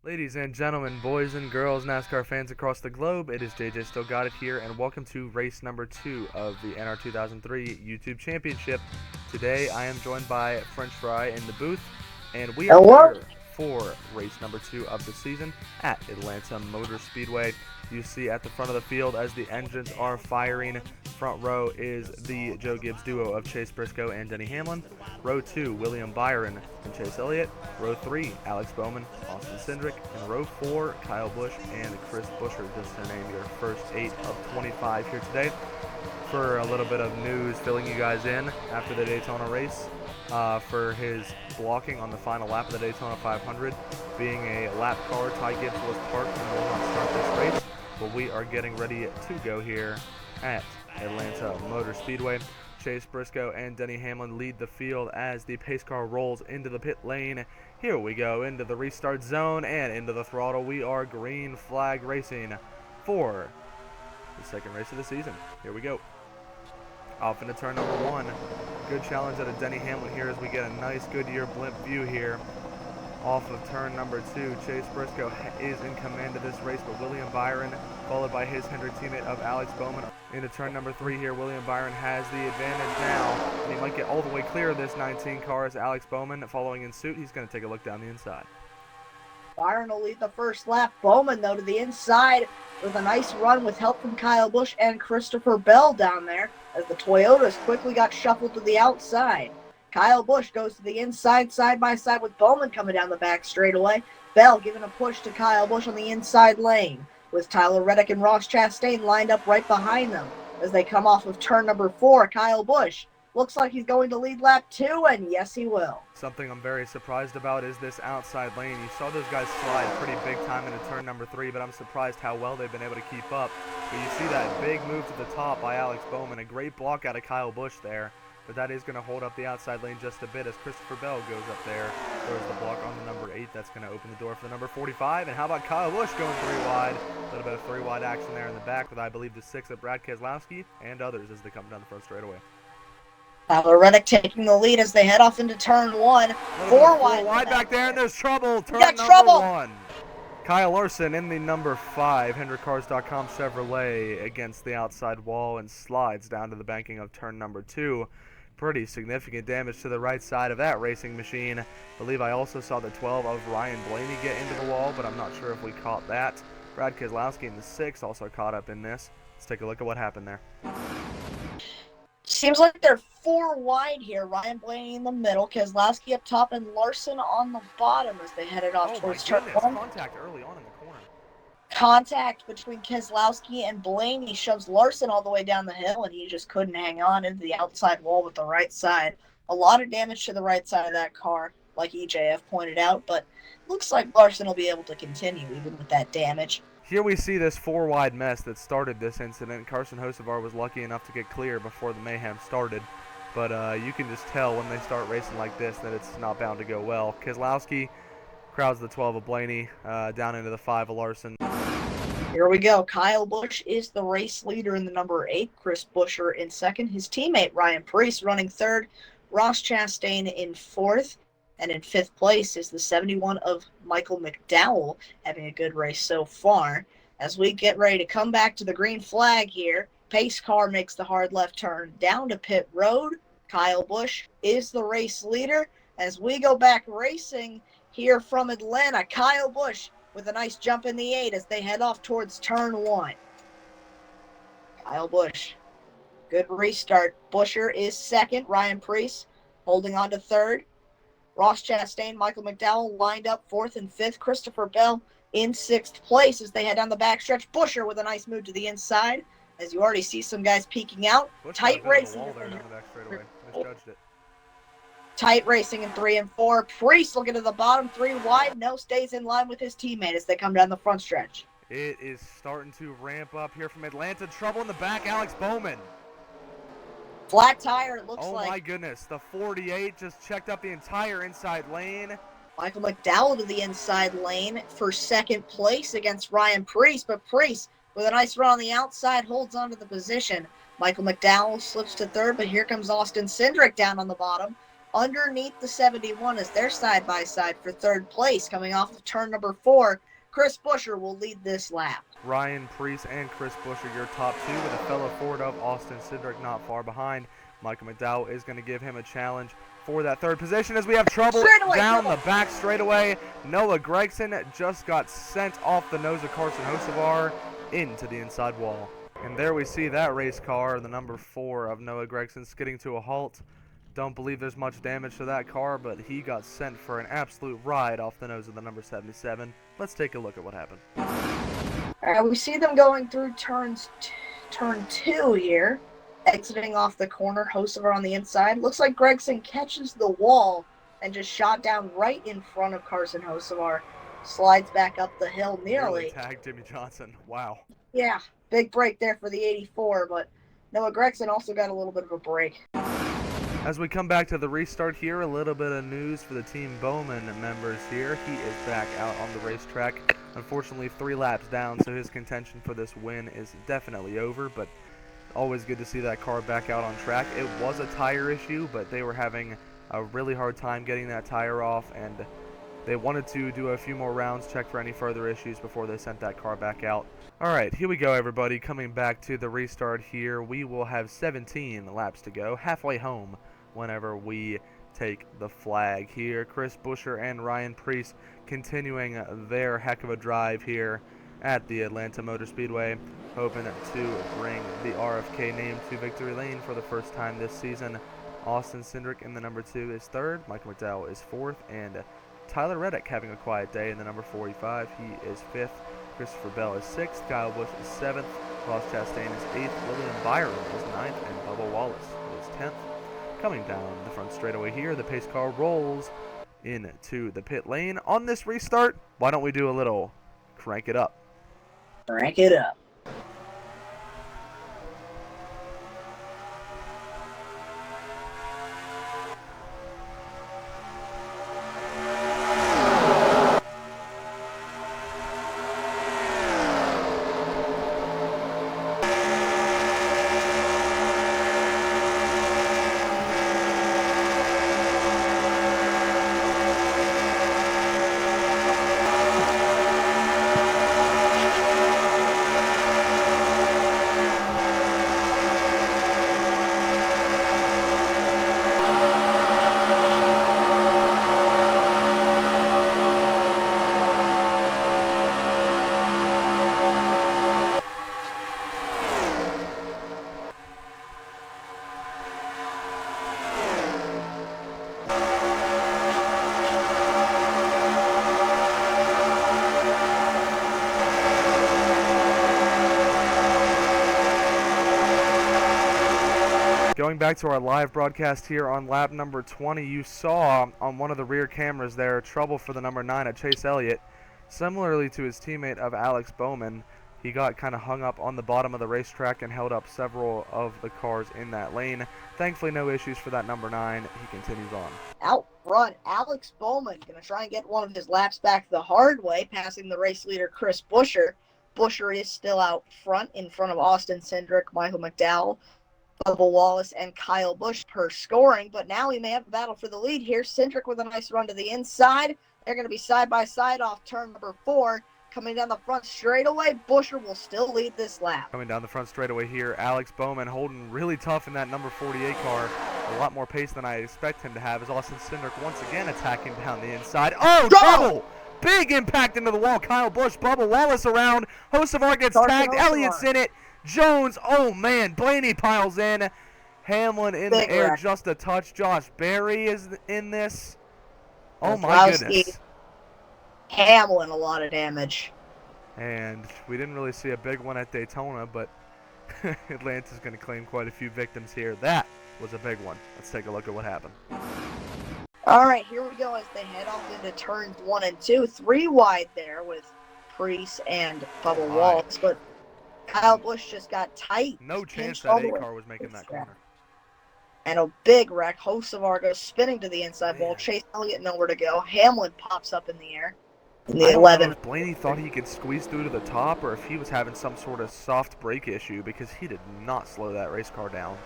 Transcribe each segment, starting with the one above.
Ladies and gentlemen, boys and girls, NASCAR fans across the globe, it is JJ Still Got It here, and welcome to race number 2 of the NR2003 YouTube Championship. Today I am joined by French Fry in the booth, and we are here for race number 2 of the season at Atlanta Motor Speedway. You see at the front of the field as the engines are firing. Front row is the Joe Gibbs duo of Chase Briscoe and Denny Hamlin. Row 2, William Byron and Chase Elliott. Row 3, Alex Bowman, Austin Cindric. And row 4, Kyle Busch and Chris Buescher, just to name your first 8 of 25 here today. For a little bit of news, filling you guys in after the Daytona race for his blocking on the final lap of the Daytona 500. Being a lap car, Ty Gibbs was parked and will not start this race. But we are getting ready to go here at Atlanta Motor Speedway. Chase Briscoe and Denny Hamlin lead the field as the pace car rolls into the pit lane. Here we go into the restart zone and into the throttle. We are green flag racing for the second race of the season. Here we go. Off into turn number 1. Good challenge out of Denny Hamlin here as we get a nice Goodyear blimp view here. Off of turn number 2, Chase Briscoe is in command of this race, but William Byron, followed by his Hendrick teammate of Alex Bowman. Into turn number 3 here, William Byron has the advantage now, and he might get all the way clear of this 19 car as Alex Bowman following in suit. He's going to take a look down the inside. Byron will lead the first lap. Bowman, though, to the inside with a nice run with help from Kyle Busch and Christopher Bell down there as the Toyotas quickly got shuffled to the outside. Kyle Busch goes to the inside, side by side with Bowman coming down the back straightaway. Bell giving a push to Kyle Busch on the inside lane with Tyler Reddick and Ross Chastain lined up right behind them. As they come off of turn number 4, Kyle Busch looks like he's going to lead lap 2, and yes, he will. Something I'm very surprised about is this outside lane. You saw those guys slide pretty big time into turn number 3, but I'm surprised how well they've been able to keep up. But you see that big move to the top by Alex Bowman, a great block out of Kyle Busch there. But that is going to hold up the outside lane just a bit as Christopher Bell goes up there. Throws the block on the number 8. That's going to open the door for the number 45. And how about Kyle Busch going 3 wide? A little bit of 3 wide action there in the back with, I believe, the 6 of Brad Keselowski and others as they come down the front straightaway. Tyler Reddick taking the lead as they head off into turn 1. 4 wide back there, and there's trouble. Turn number 1. Kyle Larson in the number 5 HendrickCars.com Chevrolet against the outside wall and slides down to the banking of turn number 2. Pretty significant damage to the right side of that racing machine. I believe I also saw the 12 of Ryan Blaney get into the wall, but I'm not sure if we caught that. Brad Keselowski in the 6 also caught up in this. Let's take a look at what happened there. Seems like they're 4 wide here. Ryan Blaney in the middle, Keselowski up top, and Larson on the bottom as they headed off towards turn 1. Contact early on in the corner. Contact between Keselowski and Blaney shoves Larson all the way down the hill, and he just couldn't hang on into the outside wall with the right side. A lot of damage to the right side of that car, like EJF pointed out, but looks like Larson will be able to continue even with that damage. Here we see this 4 wide mess that started this incident. Carson Hocevar was lucky enough to get clear before the mayhem started. But you can just tell when they start racing like this that it's not bound to go well. Keselowski crowds the 12 of Blaney down into the 5 of Larson. Here we go. Kyle Busch is the race leader in the number 8. Chris Buescher in 2nd. His teammate Ryan Preece running 3rd. Ross Chastain in 4th. And in 5th place is the 71 of Michael McDowell, having a good race so far. As we get ready to come back to the green flag here, pace car makes the hard left turn down to pit road. Kyle Busch is the race leader. As we go back racing here from Atlanta, Kyle Busch with a nice jump in the 8 as they head off towards turn 1. Kyle Busch, good restart. Buescher is 2nd. Ryan Preece holding on to 3rd. Ross Chastain, Michael McDowell lined up 4th and 5th. Christopher Bell in 6th place as they head down the backstretch. Buescher with a nice move to the inside as you already see some guys peeking out. Tight racing. Tight racing in 3 and 4. Preece looking to the bottom, 3 wide. No, stays in line with his teammate as they come down the front stretch. It is starting to ramp up here from Atlanta. Trouble in the back, Alex Bowman. Flat tire, it looks like. Oh my goodness, the 48 just checked up the entire inside lane. Michael McDowell to the inside lane for 2nd place against Ryan Preece, but Preece with a nice run on the outside holds onto the position. Michael McDowell slips to 3rd, but here comes Austin Cindric down on the bottom. underneath the 71 as they're side-by-side for third place. Coming off of turn number 4, Chris Buescher will lead this lap. Ryan Preece and Chris Buescher, your top two, with a fellow Ford of Austin Cindric not far behind. Michael McDowell is going to give him a challenge for that third position as we have trouble down the back straightaway. Noah Gregson just got sent off the nose of Carson Hocevar into the inside wall. And there we see that race car, the number 4 of Noah Gregson, skidding to a halt. Don't believe there's much damage to that car, but he got sent for an absolute ride off the nose of the number 77. Let's take a look at what happened. All right, we see them going through turn 2 here, exiting off the corner. Hocevar on the inside. Looks like Gregson catches the wall and just shot down right in front of Carson Hocevar. Slides back up the hill nearly. Tagged Jimmy Johnson. Wow. Yeah, big break there for the 84, but Noah Gregson also got a little bit of a break. As we come back to the restart here, a little bit of news for the Team Bowman members here. He is back out on the racetrack. Unfortunately, 3 laps down, so his contention for this win is definitely over, but always good to see that car back out on track. It was a tire issue, but they were having a really hard time getting that tire off, and they wanted to do a few more rounds, check for any further issues before they sent that car back out. Alright, here we go, everybody. Coming back to the restart here, we will have 17 laps to go, halfway home whenever we take the flag here. Chris Buescher and Ryan Preece continuing their heck of a drive here at the Atlanta Motor Speedway, hoping to bring the RFK name to victory lane for the first time this season. Austin Cindric in the number 2 is 3rd, Michael McDowell is 4th, and Tyler Reddick having a quiet day in the number 45. He is 5th. Christopher Bell is 6th. Kyle Busch is 7th. Ross Chastain is 8th. William Byron is 9th. And Bubba Wallace is 10th. Coming down the front straightaway here, the pace car rolls into the pit lane. On this restart, why don't we do a little crank it up? Crank it up. Going back to our live broadcast here on lap number 20, you saw on one of the rear cameras there trouble for the number 9 at Chase Elliott. Similarly to his teammate of Alex Bowman, he got kind of hung up on the bottom of the racetrack and held up several of the cars in that lane. Thankfully, no issues for that number 9. He continues on. Out front, Alex Bowman going to try and get one of his laps back the hard way, passing the race leader Chris Buescher. Buescher is still out front, in front of Austin Cindric, Michael McDowell, Bubba Wallace, and Kyle Busch per scoring, but now we may have a battle for the lead here. Cindric with a nice run to the inside. They're going to be side by side off turn number 4. Coming down the front straightaway, Buescher will still lead this lap. Coming down the front straightaway here, Alex Bowman holding really tough in that number 48 car. A lot more pace than I expect him to have as Austin Cindric once again attacking down the inside. Oh, trouble! Big impact into the wall. Kyle Busch, Bubba Wallace around. Hocevar gets tagged. Elliott's in it. Jones, oh man, Blaney piles in. Hamlin in the air, just a touch. Josh Berry is in this. Oh my goodness. Hamlin, a lot of damage. And we didn't really see a big one at Daytona, but Atlanta's going to claim quite a few victims here. That was a big one. Let's take a look at what happened. All right, here we go as they head off into turns 1 and 2. 3 wide there with Preece and Bubba Wallace, but Kyle Busch just got tight. No chance that A-car was making that corner. And a big wreck. Hocevar goes spinning to the inside wall. Chase Elliott nowhere to go. Hamlin pops up in the air. In the 11. If Blaney thought he could squeeze through to the top or if he was having some sort of soft brake issue because he did not slow that race car down.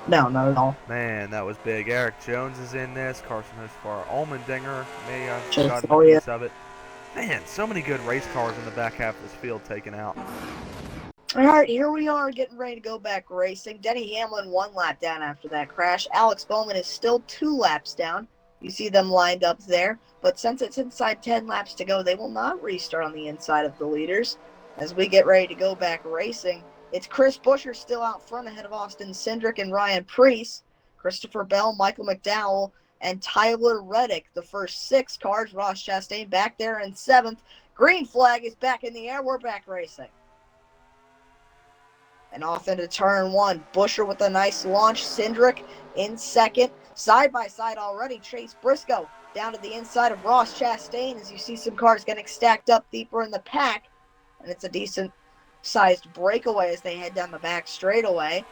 No, not at all. Man, that was big. Eric Jones is in this. Carson Hosfar, Allmendinger may have Just gotten a oh yeah. piece of it. Man, so many good race cars in the back half of this field taken out. All right, here we are getting ready to go back racing. Denny Hamlin 1 lap down after that crash. Alex Bowman is still 2 laps down. You see them lined up there. But since it's inside 10 laps to go, they will not restart on the inside of the leaders. As we get ready to go back racing, it's Chris Buescher still out front ahead of Austin Cindric and Ryan Preece. Christopher Bell, Michael McDowell, and Tyler Reddick, the first 6 cars. Ross Chastain back there in 7th. Green flag is back in the air. We're back racing. And off into turn 1. Buescher with a nice launch. Cindric in 2nd. Side by side already. Chase Briscoe down to the inside of Ross Chastain as you see some cars getting stacked up deeper in the pack. And it's a decent sized breakaway as they head down the back straightaway.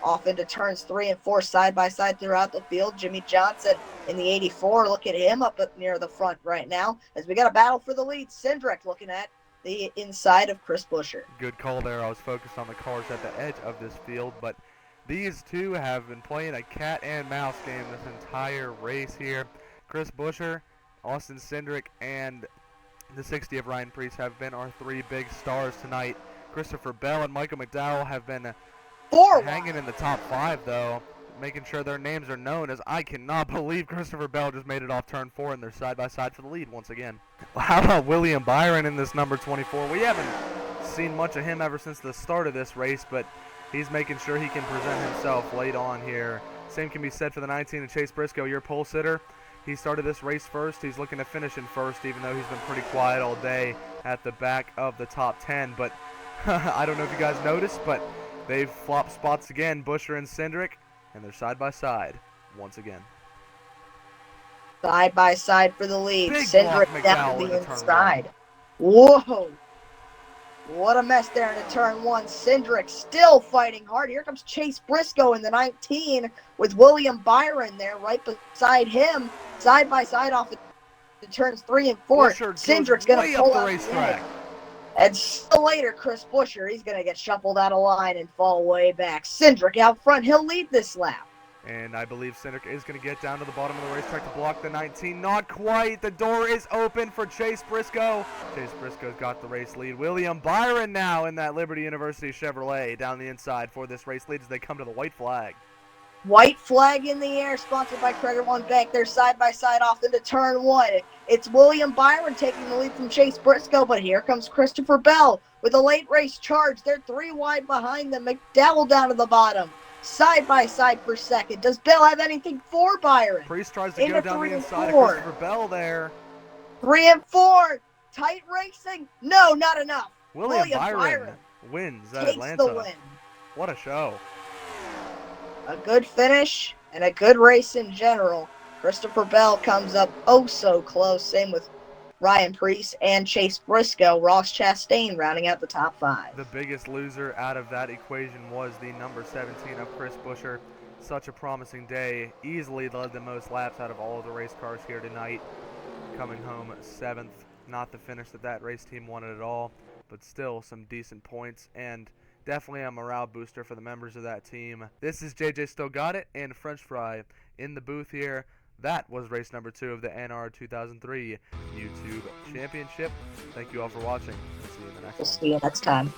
Off into turns 3 and 4 side by side throughout the field. Jimmy Johnson in the 84. Look at him up near the front right now as we got a battle for the lead. Cindric looking at the inside of Chris Buescher. Good call there. I was focused on the cars at the edge of this field, but these two have been playing a cat and mouse game this entire race here. Chris Buescher, Austin Cindric, and the 60 of Ryan Preece have been our 3 big stars tonight. Christopher Bell and Michael McDowell have been hanging in the top 5, though, making sure their names are known, as I cannot believe Christopher Bell just made it off turn 4 and they're side by side for the lead once again. How about William Byron in this number 24? We haven't seen much of him ever since the start of this race, but he's making sure he can present himself late on here. Same can be said for the 19 of Chase Briscoe, your pole sitter. He started this race first. He's looking to finish in first, even though he's been pretty quiet all day at the back of the top 10. But I don't know if you guys noticed, but they've flopped spots again, Buescher and Cindric, and they're side by side once again. Side by side for the lead. Big Cindric down to the inside. Whoa. What a mess there into turn 1. Cindric still fighting hard. Here comes Chase Briscoe in the 19 with William Byron there right beside him. Side by side off the turns 3 and 4. Cindric's going to pull out the racetrack. And still later, Chris Buescher, he's going to get shuffled out of line and fall way back. Cindric out front. He'll lead this lap. And I believe Cindric is going to get down to the bottom of the racetrack to block the 19. Not quite. The door is open for Chase Briscoe. Chase Briscoe's got the race lead. William Byron now in that Liberty University Chevrolet down the inside for this race lead as they come to the white flag. White flag in the air, sponsored by Credit One Bank. They're side by side off into turn 1. It's William Byron taking the lead from Chase Briscoe, but here comes Christopher Bell with a late race charge. They're 3 wide behind them. McDowell down to the bottom. Side by side for second. Does Bell have anything for Byron? Preece tries to go down the inside of Christopher Bell there. 3 and 4. Tight racing. No, not enough. William Byron wins at Atlanta. The win. What a show. A good finish and a good race in general. Christopher Bell comes up oh so close. Same with Ryan Preece and Chase Briscoe. Ross Chastain rounding out the top 5. The biggest loser out of that equation was the number 17 of Chris Buescher. Such a promising day. Easily led the most laps out of all of the race cars here tonight. Coming home 7th. Not the finish that race team wanted at all, but still some decent points and definitely a morale booster for the members of that team. This is JJ Still Got It and French Fry in the booth here. That was race number 2 of the NR2003 YouTube Championship. Thank you all for watching. See you in the next one. We'll see you next time.